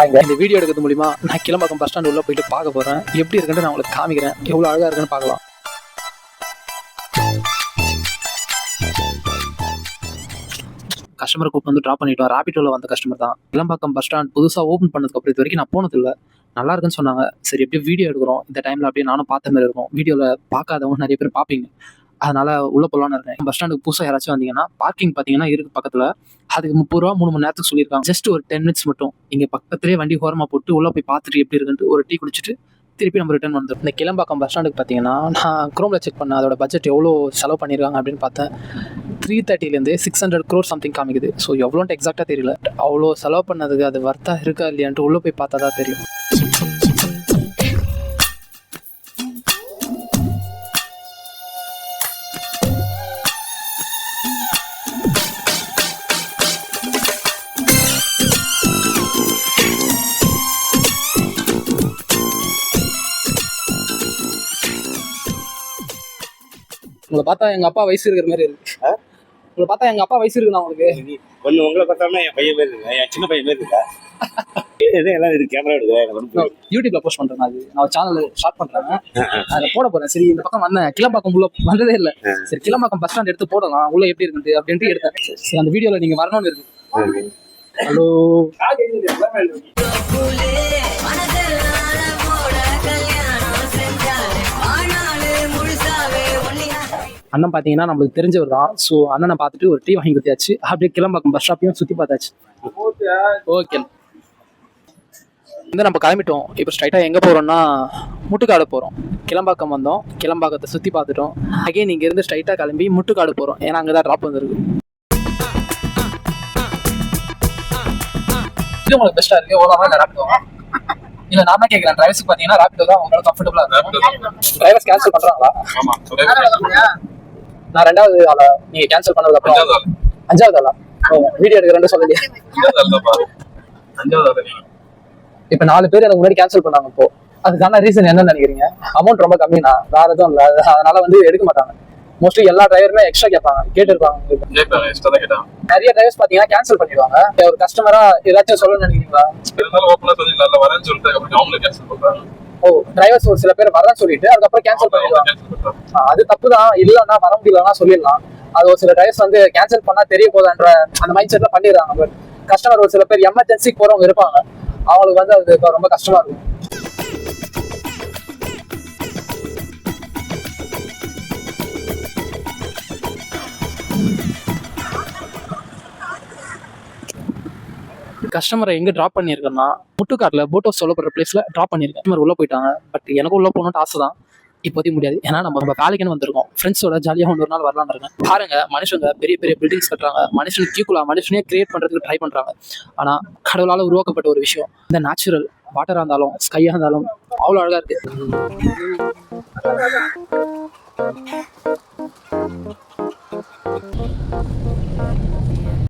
இந்த வீடியோ எடுக்கிறது மூலிமா நான் கிளம்பாக்கம் பஸ் ஸ்டாண்ட் உள்ள போயிட்டு பார்க்க போகிறேன். எப்படி இருக்குன்னு நான் உங்களுக்கு காமிக்கிறேன். எவ்வளோ அழகாக இருக்குன்னு பார்க்கலாம். கஸ்டமரை கூப்பிட்டு வந்து ட்ராப் பண்ணிட்டோம். ராபிட்டோவில் வந்த கஸ்டமர் தான். கிளம்பாக்கம் பஸ் ஸ்டாண்ட் புதுசாக ஓப்பன் பண்ணதுக்கப்புறம் இது வரைக்கும் நான் போனதில்லை. நல்லா இருக்குன்னு சொன்னாங்க. சரி எப்படியும் வீடியோ எடுக்கிறோம், இந்த டைமில் அப்படியே நானும் பார்த்த மாதிரி இருக்கும். வீடியோவில் பார்க்காதவங்க நிறைய பேர் பார்ப்பீங்க, அதனால உள்ள போகலான்னு இருக்கேன். பஸ் ஸ்டாண்டுக்கு புதுசாக யாராச்சும் வந்தீங்கன்னா பார்க்கிங் பார்த்தீங்கன்னா இருக்கு பக்கத்தில். அதுக்கு 30 ரூபா 3 மணி நேரத்துக்கு சொல்லியிருக்காங்க. ஜஸ்ட் ஒரு 10 மினிட்ஸ் மட்டும் இங்கே பக்கத்துலேயே வண்டி ஓரமாக போட்டு உள்ளே போய் பார்த்துட்டு எப்படி இருக்குன்ட்டு ஒரு டீ குடிச்சிட்டு திருப்பி நம்ம ரிட்டர்ன் வந்துடும். இந்த கிளம்பாக்கம் பஸ் ஸ்டாண்டுக்கு பார்த்தீங்கன்னா நான் க்ரோமில் செக் பண்ணேன். அதோட பட்ஜெட் எவ்வளோ செலவு பண்ணியிருக்காங்க அப்படின்னு பார்த்தேன். 330 600 crore சம்திங் காமிக்குது. ஸோ எவ்வளோன்ட்டு எக்ஸாக்டாக தெரியல. அவ்வளோ செலவு பண்ணதுக்கு அது வர்த்தா இருக்கா இல்லையான்ட்டு உள்ளே போய் பார்த்தா தான் தெரியும். உங்களை பார்த்தா எங்க அப்பா வயசு இருக்கிற மாதிரி இருக்கு. உங்களை பார்த்தா எங்க அப்பா வயசு இருக்குண்ணா உங்களுக்கு. கொஞ்சம் உங்களை பார்த்தாலும் என் பையன் பேர் இருக்கு, என் சின்ன பையன் பேர் இருக்கா. எல்லாம் இது கேமரா எடுக்கிறேன், யூடியூப்ல போஸ்ட் பண்றேன். அது நான் ஒரு சேனல் ஸ்டார்ட் பண்றேன், அதை போட போறேன். சரி இந்த பக்கம் வந்தேன், கிளம்பாக்கம் உள்ள வந்ததே இல்லை. சரி கிளம்பாக்கம் பஸ் ஸ்டாண்ட் எடுத்து போடலாம், உள்ள எப்படி இருக்கு அப்படின்ட்டு எடுத்தேன். சரி அந்த வீடியோல நீங்க வரணும்னு இருக்கு. ஹலோ அண்ணன் பார்த்தீங்கன்னா நம்மளுக்கு தெரிஞ்சவர் தான். ஸோ அண்ணனை பார்த்துட்டு ஒரு டீ வாங்கி கொடுத்தாச்சு. அப்படியே கிளம்பாக்கம் பஸ் ஸ்டாப்பையும் சுற்றி பார்த்தாச்சு. ஓகே இந்த நம்ம கிளம்பிட்டோம். இப்போ ஸ்ட்ரைட்டாக எங்கே போகிறோம்னா முட்டுக்காடு போகிறோம். கிளம்பாக்கம் வந்தோம், கிளம்பாக்கத்தை சுற்றி பார்த்துட்டோம். அகைன் இங்கே இருந்து ஸ்ட்ரைட்டாக கிளம்பி முட்டுக்காடு போகிறோம். ஏன்னா அங்கே தான் ட்ராப் வந்துருக்கு. இது உங்களுக்கு பெஸ்ட்டாக இருக்குது ஓலாவா இல்லை ராபிடோ? இல்லை நான் தான் கேட்குறேன். டிரைவர்ஸுக்கு பார்த்தீங்கன்னா ராபிடோ தான் உங்களுக்கு கம்ஃபர்டபுளாக இருக்கும். டிரைவர்ஸ் கேன்சல் பண்ணுறாங்களா? நான் 2வது ஆளா நீங்க கேன்சல் பண்ணதுக்கு அப்புறம் 5வது ஆளா வீடியோ எடுக்கிறேன்னு சொல்லலையே. இப்ப 4 பேர் எனக்கு முன்னாடி கேன்சல் பண்ணாங்க. இப்போ அதுக்கான ரீசன் என்னன்னு நினைக்கிறீங்க? அமௌண்ட் ரொம்ப கம்மினா வேற எதுவும் இல்லை. அதனால வந்து எடுக்க மாட்டாங்க. மோஸ்ட்லி எல்லா டிரைவருமே எக்ஸ்ட்ரா கேட்பாங்க, கேட்டிருப்பாங்க. நிறைய டிரைவர்ஸ் பாத்தீங்கன்னா கேன்சல் பண்ணிடுவாங்க. ஒரு கஸ்டமரா ஏதாச்சும் சொல்லணும்னு நினைக்கிறீங்களா? ஓ டிரைவர்ஸ் ஒரு சில பேர் வரேன்னு சொல்லிட்டு அதுக்கப்புறம் கேன்சல் பண்ணிடுவாங்க. அது தப்பு தான். இல்லைன்னா வர முடியலன்னா சொல்லிடலாம். அது ஒரு சில டிரைவர்ஸ் வந்து கேன்சல் பண்ணா தெரிய போதான்ற அந்த மைண்ட் செட்ல பண்ணிடுறாங்க. பட் கஸ்டமர் ஒரு சில பேர் எமர்ஜென்சிக்கு போறவங்க இருப்பாங்க, அவங்களுக்கு வந்து அது ரொம்ப கஷ்டமா இருக்கும். கஸ்டமரை எங்கே ட்ராப் பண்ணியிருக்கேன்னா முட்டுக்காட்டில் போட் ஹவுஸ் சொல்லப்படுற பிளேஸில் ட்ராப் பண்ணியிருக்கேன். கஸ்டமர் உள்ளே போயிட்டாங்க. பட் எனக்கு உள்ளே போகணும்னு ஆசை தான். இப்போதைக்கு முடியாது, ஏன்னா நம்ம வேலைக்குன்னு வந்திருக்கோம். ஃப்ரெண்ட்ஸோட ஜாலியாக ஒரு நாள் வரலான்னு இருக்கேன். பாருங்க, மனுஷங்க பெரிய பெரிய பில்டிங்ஸ் கட்டுறாங்க, மனுஷனுக்கு ஈக்குவலாக மனுஷனே கிரியேட் பண்ணுறதுக்கு ட்ரை பண்ணுறாங்க. ஆனால் கடவுளால் உருவாக்கப்பட்ட ஒரு விஷயம் இந்த நேச்சுரல் வாட்டராக இருந்தாலும் ஸ்கையாக இருந்தாலும் அவ்வளோ அழகாக இருக்குது.